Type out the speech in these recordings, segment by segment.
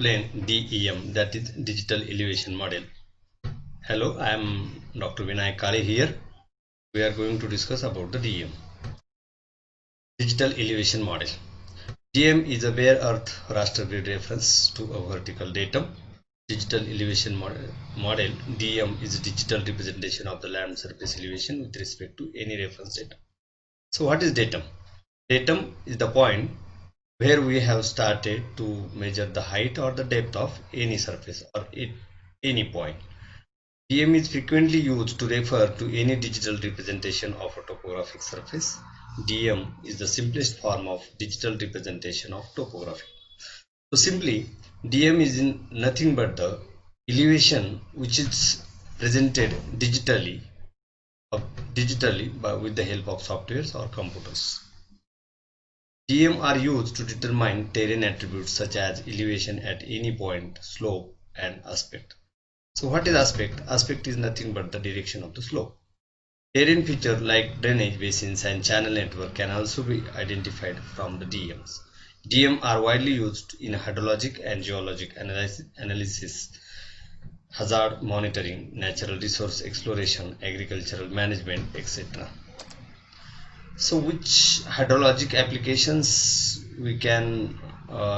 explain DEM, that is Digital Elevation Model. Hello, I am Dr. Vinay Kale here. We are going to discuss about the DEM, Digital Elevation Model. DEM is a bare earth raster grid reference to a vertical datum. Digital Elevation model DEM is a digital representation of the land surface elevation with respect to any reference datum. So what is datum? Datum is the point where we have started to measure the height or the depth of any surface or any point. DEM is frequently used to refer to any digital representation of a topographic surface. DEM is the simplest form of digital representation of topography. So simply, DEM is nothing but the elevation which is presented digitally with the help of softwares or computers. DEM are used to determine terrain attributes such as elevation at any point, slope, and aspect. So what is aspect? Aspect is nothing but the direction of the slope. Terrain features like drainage basins and channel network can also be identified from the DEMs. DEM are widely used in hydrologic and geologic analysis, hazard monitoring, natural resource exploration, agricultural management, etc. So which hydrologic applications we can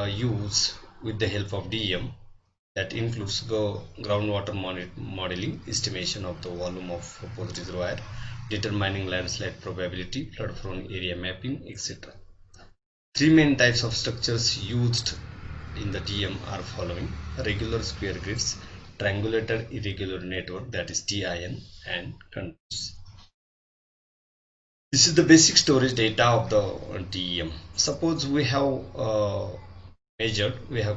use with the help of DEM? That includes groundwater modeling, estimation of the volume of proposed reservoir, determining landslide probability, flood prone area mapping, etc. Three main types of structures used in the DEM are following: regular square grids, triangulated irregular network, that is TIN, and contours. This is the basic storage data of the DEM. Suppose we have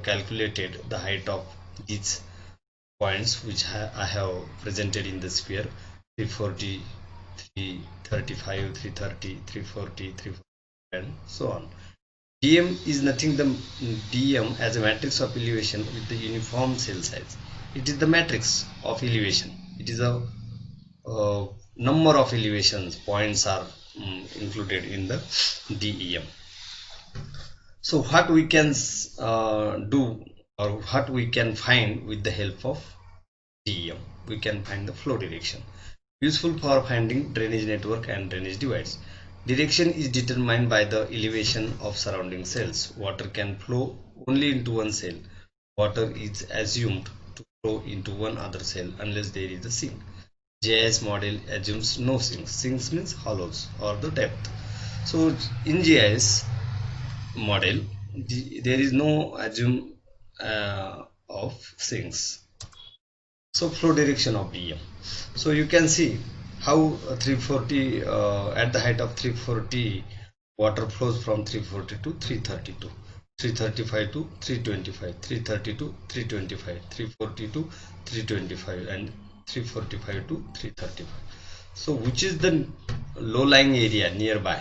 calculated the height of these points which I have presented in the sphere: 340, 335, 330, 340, 340, and so on. DEM is nothing the DEM as a matrix of elevation with the uniform cell size. It is the matrix of elevation. It is a number of elevations points are included in the DEM. So what we can do, or what we can find with the help of DEM? We can find the flow direction, useful for finding drainage network and drainage divides. Direction is determined by the elevation of surrounding cells. Water can flow only into one cell. Water is assumed to flow into one other cell unless there is a sink. GIS model assumes no sinks. Sinks means hollows or the depth. So in GIS model, there is no assume of sinks. So flow direction of DEM. So you can see how 340 at the height of 340 water flows from 340 to 332, 335 to 325, 330 to 325, 340 to 325, and 345 to 335. So which is the low-lying area nearby?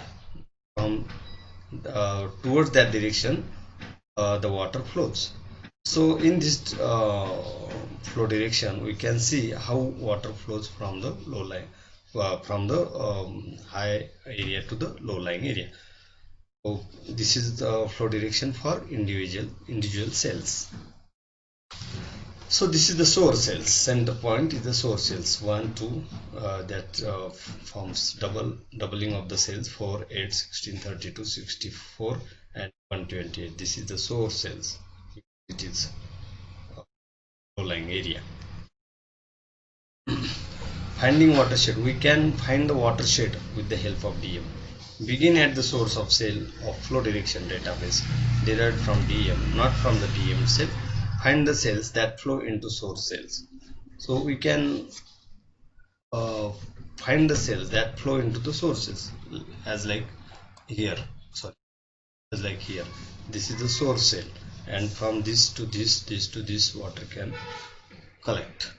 From towards that direction the water flows. So in this flow direction, we can see how water flows from the low lying from the high area to the low lying area. So this is the flow direction for individual cells. So this is the source cells. Center point is the source cells 1, 2, that forms doubling of the cells 4, 8, 16, 32, 64, and 128. This is the source cells. It is low-lying area. Finding watershed. We can find the watershed with the help of DEM. Begin at the source of cell of flow direction database derived from DEM, not from the DEM itself. Find the cells that flow into source cells. So we can find the cells that flow into the sources, as like here. Sorry, as like here. This is the source cell, and from this to this to this, water can collect.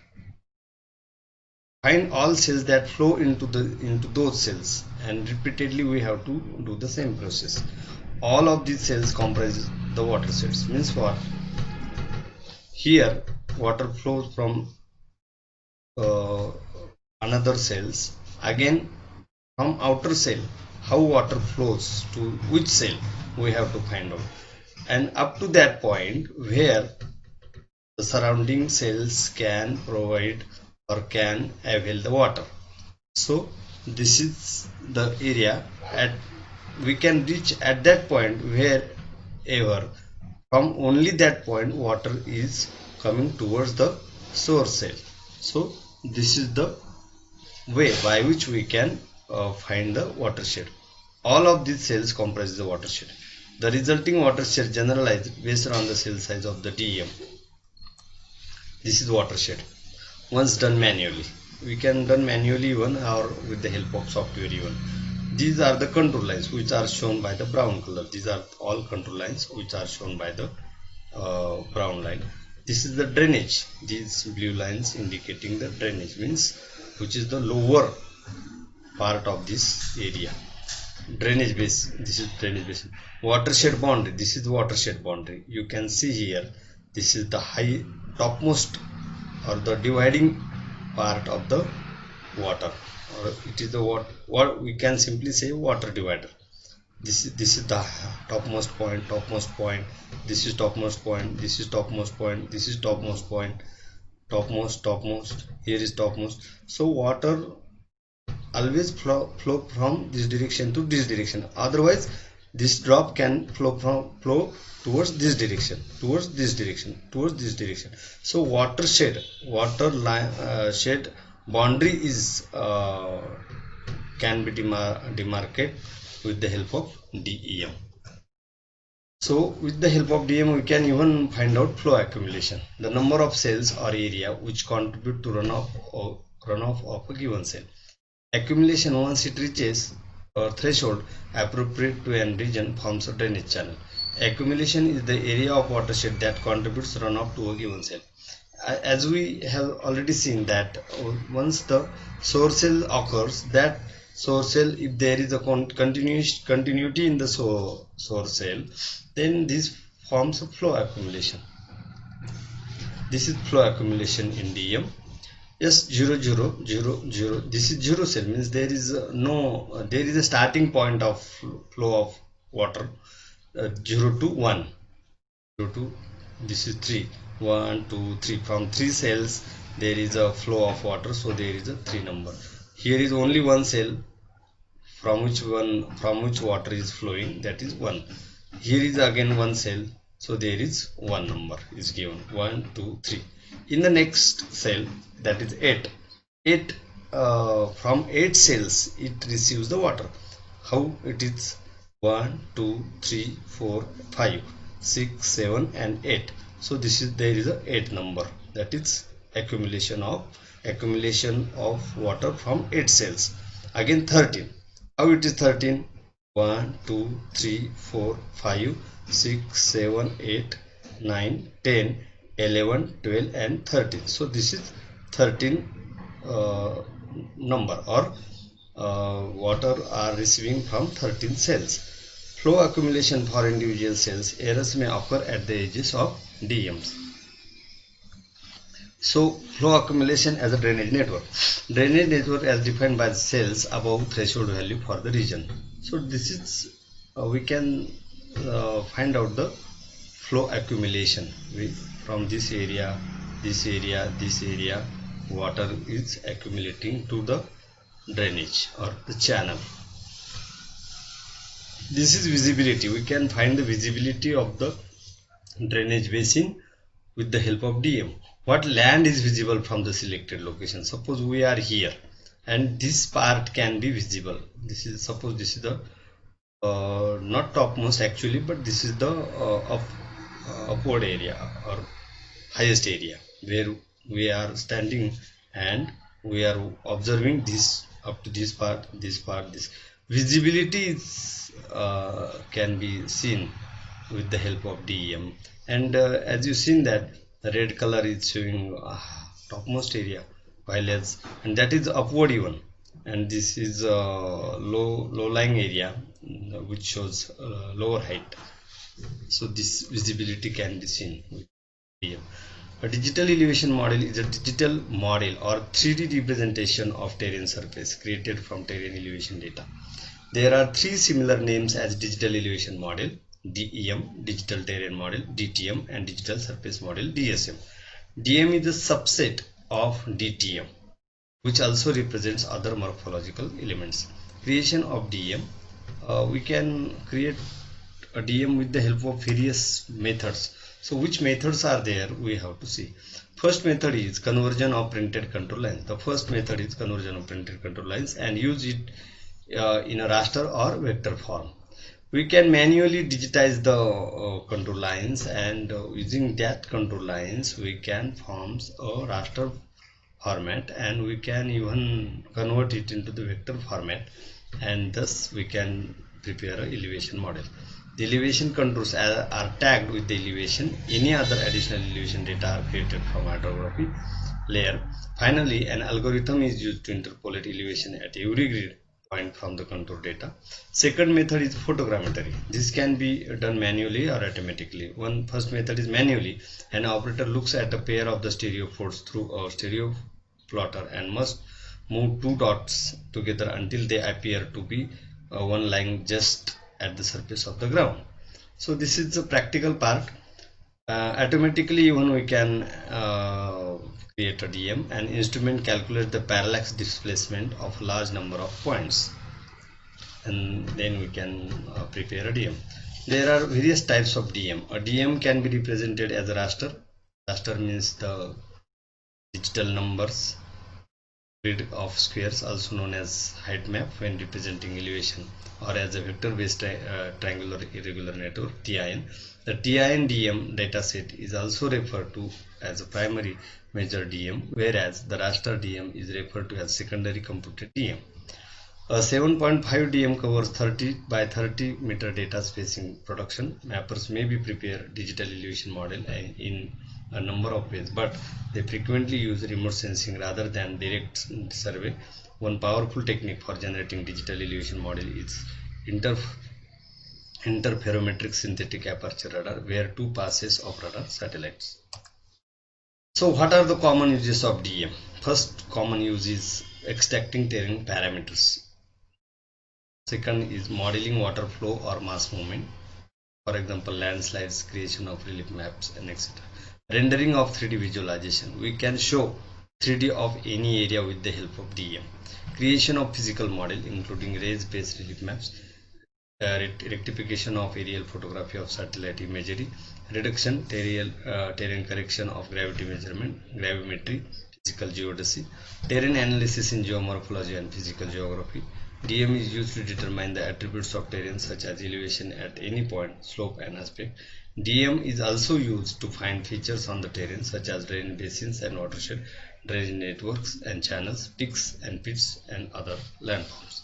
Find all cells that flow into those cells, and repeatedly we have to do the same process. All of these cells comprise the watersheds. Means what? Here water flows from another cells, again from outer cell. How water flows to which cell we have to find out, and up to that point where the surrounding cells can provide or can avail the water. So this is the area at we can reach at that point wherever from only that point water is coming towards the source cell. So this is the way by which we can find the watershed. All of these cells comprise the watershed. The resulting watershed generalized based on the cell size of the DEM. This is watershed. Once done manually, we can done manually even or with the help of software even. These are the contour lines which are shown by the brown color. These are all contour lines which are shown by the brown line. This is the drainage. These blue lines indicating the drainage means which is the lower part of this area. Drainage basin. This is drainage basin. Watershed boundary. This is the watershed boundary. You can see here. This is the high topmost or the dividing part of the water, or it is the what we can simply say water divider. This is the topmost point. This is topmost point. This is topmost point. This is topmost point. Topmost. Here is topmost. So water always flow from this direction to this direction. Otherwise, this drop can flow towards this direction, towards this direction. So watershed, shed boundary is can be demarcated with the help of DEM. So with the help of DEM we can even find out flow accumulation, the number of cells or area which contribute to runoff of a given cell. Accumulation, once it reaches a threshold appropriate to an region, forms a drainage channel. Accumulation is the area of watershed that contributes runoff to a given cell. As we have already seen that once the source cell occurs, that source cell, if there is a continuity in the source cell, then this forms a flow accumulation. This is flow accumulation in DEM. Yes, 0 0 0 0. This is 0 cell, means there is there is a starting point of flow of water. 0 to 1, 0 to this is 3, 1 2 3. From 3 cells there is a flow of water, so there is a 3 number. Here is only one cell from which water is flowing, that is 1. Here is again one cell, so there is 1 number is given, 1 2 3. In the next cell, that is 8, from 8 cells it receives the water. How it is? 1 2 3 4 5 6 7 and 8. So this is, there is a 8 number, that is accumulation of water from 8 cells. Again 13. How it is 13? 1 2 3 4 5 6 7 8 9 10 11 12 and 13. So this is 13 number, or water are receiving from 13 cells. Flow accumulation for individual cells. Errors may occur at the edges of DEMs. So flow accumulation as a drainage network. Drainage network as defined by the cells above threshold value for the region. So this is we can find out the flow accumulation from this area, water is accumulating to the drainage or the channel. This is visibility. We can find the visibility of the drainage basin with the help of DEM. What land is visible from the selected location? Suppose we are here and this part can be visible. This is, suppose this is the not topmost actually, but this is the upward area or highest area where we are standing and we are observing this up to this part. This visibility is, can be seen with the help of DEM. And as you seen that the red color is showing topmost area, while as, and that is upward even, and this is low lying area which shows lower height. So this visibility can be seen with DEM. A digital elevation model is a digital model or 3D representation of terrain surface created from terrain elevation data. There are 3 similar names as digital elevation model: DEM, digital terrain model, DTM, and digital surface model, DSM. DM is a subset of DTM, which also represents other morphological elements. Creation of DM. We can create a DM with the help of various methods. So which methods are there, we have to see. First method is conversion of printed control lines. The first method is conversion of printed control lines and use it in a raster or vector form. We can manually digitize the control lines, and using that control lines we can form a raster format, and we can even convert it into the vector format, and thus we can prepare an elevation model. The elevation contours are tagged with the elevation. Any other additional elevation data are created from hydrography layer. Finally, an algorithm is used to interpolate elevation at every grid point from the contour data. Second method is photogrammetry. This can be done manually or automatically. First method is manually. An operator looks at a pair of the stereo ports through a stereo plotter and must move two dots together until they appear to be one line just at the surface of the ground. So this is the practical part. Automatically even we can create a DM. An instrument calculates the parallax displacement of a large number of points, and then we can prepare a DM. There are various types of DM. A DM can be represented as a raster. Raster means the digital numbers grid of squares, also known as height map when representing elevation, or as a vector based triangular irregular network, TIN. The TIN DM dataset is also referred to as a primary measure DM, whereas the raster DM is referred to as secondary computed DM. A 7.5 DM covers 30 by 30 meter data spacing production. Mappers may be prepare digital elevation model in a number of ways, but they frequently use remote sensing rather than direct survey. One powerful technique for generating digital elevation model is interferometric synthetic aperture radar, where two passes of radar satellites. So what are the common uses of DM? First common use is extracting terrain parameters. Second is modeling water flow or mass movement, for example landslides, creation of relief maps, and etc. Rendering of 3D visualization. We can show 3D of any area with the help of DM. Creation of physical model including rays-based relief maps, rectification of aerial photography of satellite imagery, reduction terrain correction of gravity measurement, gravimetry, physical geodesy, terrain analysis in geomorphology and physical geography. DM is used to determine the attributes of terrain such as elevation at any point, slope, and aspect. DM is also used to find features on the terrain such as drain basins and watershed, drainage networks and channels, peaks and pits, and other landforms.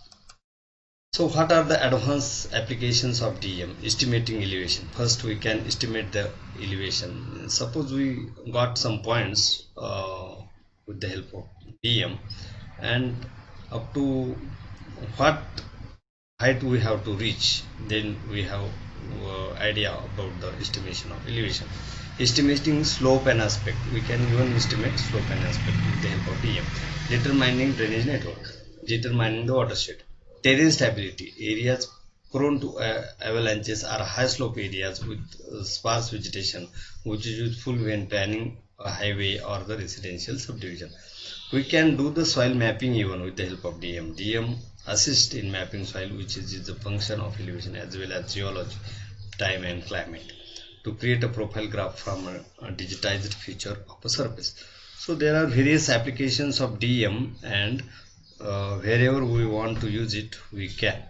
So what are the advanced applications of DM? Estimating elevation. First we can estimate the elevation. Suppose we got some points with the help of DM, and up to what height we have to reach, then we have idea about the estimation of elevation. Estimating slope and aspect. We can even estimate slope and aspect with the help of DM. Determining drainage network. Determining the watershed. Terrain stability. Areas prone to avalanches are high slope areas with sparse vegetation, which is useful when planning a highway or the residential subdivision. We can do the soil mapping even with the help of DM. DM assists in mapping soil, which is the function of elevation as well as geology, time, and climate, to create a profile graph from a digitized feature of a surface. So there are various applications of DM, and wherever we want to use it we can.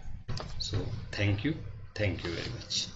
So thank you very much.